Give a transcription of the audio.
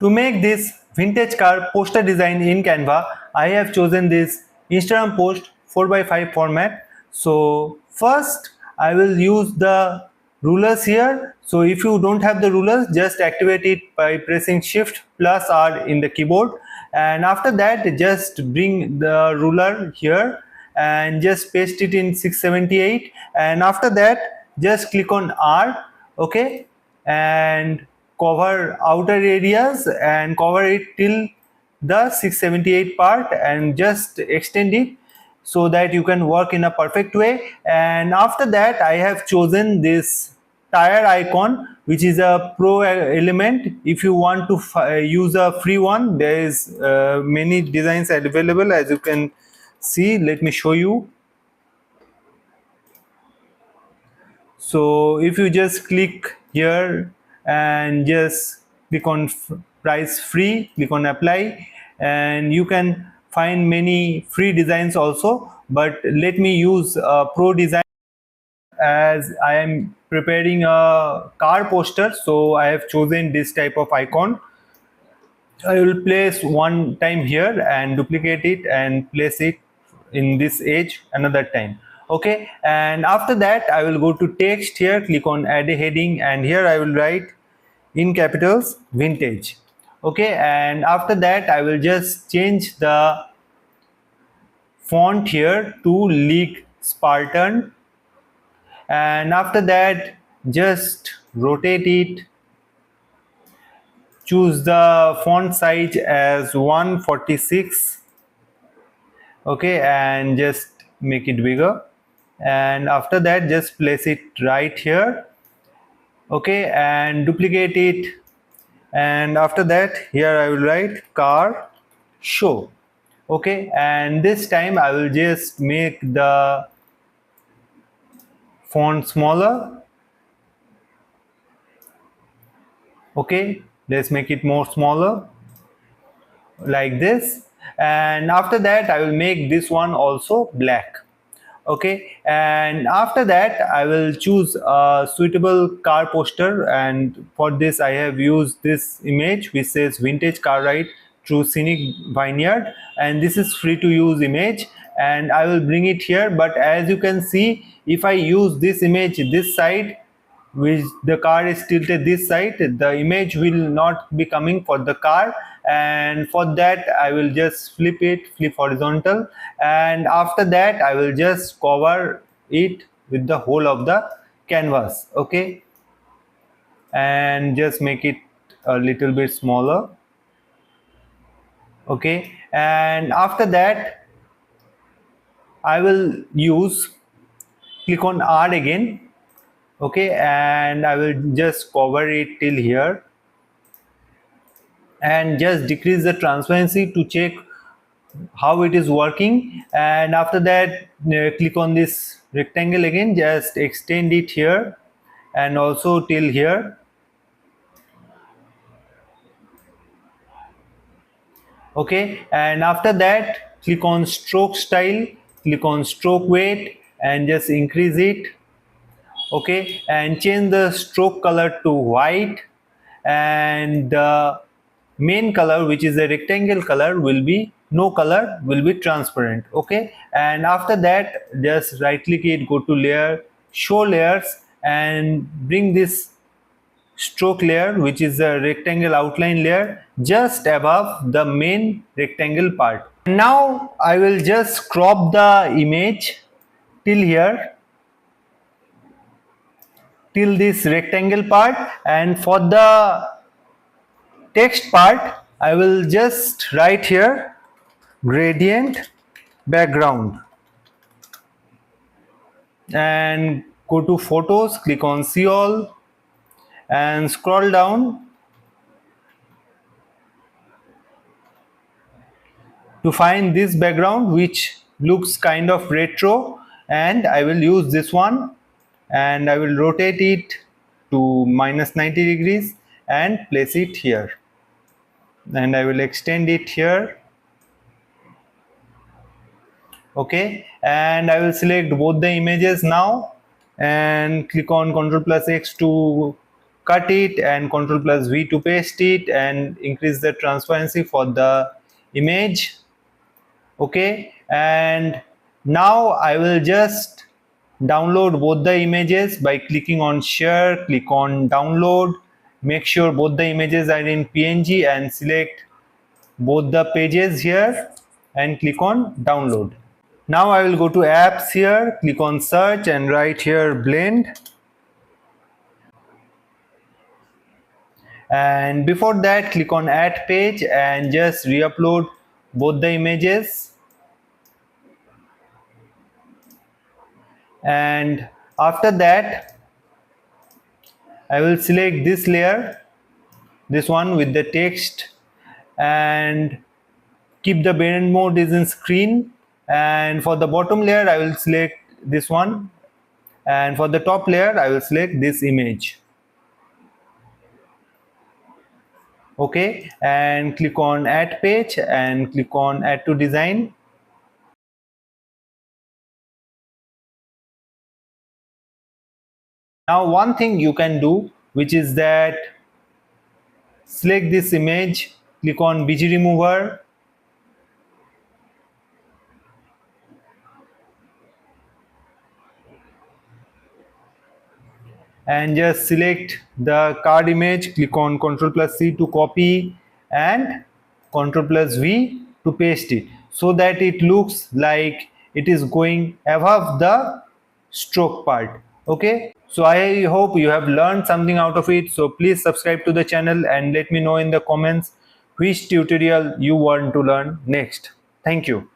To make this vintage car poster design in Canva, I have chosen this Instagram post 4x5 format. So first I will use the rulers here. So if you don't have the rulers, just activate it by pressing Shift plus R in the keyboard, and after that just bring the ruler here and just paste it in 678, and after that just click on R. Okay, and cover outer areas and cover it till the 678 part and just extend it so that you can work in a perfect way. And after that I have chosen this tire icon, which is a pro element. If you want to use a free one, there is many designs available, as you can see. Let me show you. So if you just click here and just click on price free, click on apply, and you can find many free designs also, but let me use a pro design as I am preparing a car poster. So I have chosen this type of icon. I will place one time here and duplicate it and place it in this edge another time. Okay, and after that I will go to text here, click on add a heading, and here I will write in capitals vintage. Okay, and after that I will just change the font here to League Spartan, and after that just rotate it, choose the font size as 146. Okay, and just make it bigger, and after that just place it right here. Okay, and duplicate it, and after that here I will write car show. Okay, and this time I will just make the font smaller. Okay, let's make it more smaller like this, and after that I will make this one also black. Okay, and after that I will choose a suitable car poster, and for this I have used this image which says vintage car ride through scenic vineyard, and this is free to use image, and I will bring it here. But as you can see, if I use this image this side, which the car is tilted this side, the image will not be coming for the car, and for that I will just flip horizontal, and after that I will just cover it with the whole of the canvas. Okay, and just make it a little bit smaller. Okay, and after that I will use click on R again. Okay, and I will just cover it till here and just decrease the transparency to check how it is working, and after that click on this rectangle again, just extend it here and also till here. Okay, and after that click on stroke style, click on stroke weight and just increase it. Okay, and change the stroke color to white, and the main color, which is a rectangle color, will be no color, will be transparent. Okay, and after that just right click it, go to layer, show layers, and bring this stroke layer, which is a rectangle outline layer, just above the main rectangle part. Now I will just crop the image till here, till this rectangle part, and for the text part I will just write here gradient background, and go to photos, click on see all, and scroll down to find this background which looks kind of retro, and I will use this one, and I will rotate it to -90 degrees and place it here, and I will extend it here. Okay, and I will select both the images now and click on Ctrl+X to cut it, and Ctrl plus V to paste it and increase the transparency for the image. Okay, and now I will just download both the images by clicking on share, click on download, make sure both the images are in PNG and select both the pages here and click on download. Now I will go to apps here, click on search and write here blend. And before that, click on add page and just re-upload both the images. And after that, I will select this layer, this one with the text, and keep the blend mode is in screen. And for the bottom layer, I will select this one, and for the top layer, I will select this image. Okay, and click on add page and click on add to design. Now one thing you can do, which is that select this image, click on BG remover, and just select the card image, click on Ctrl plus C to copy and Ctrl plus V to paste it, so that it looks like it is going above the stroke part. Okay, so I hope you have learned something out of it. So please subscribe to the channel and let me know in the comments which tutorial you want to learn next. Thank you.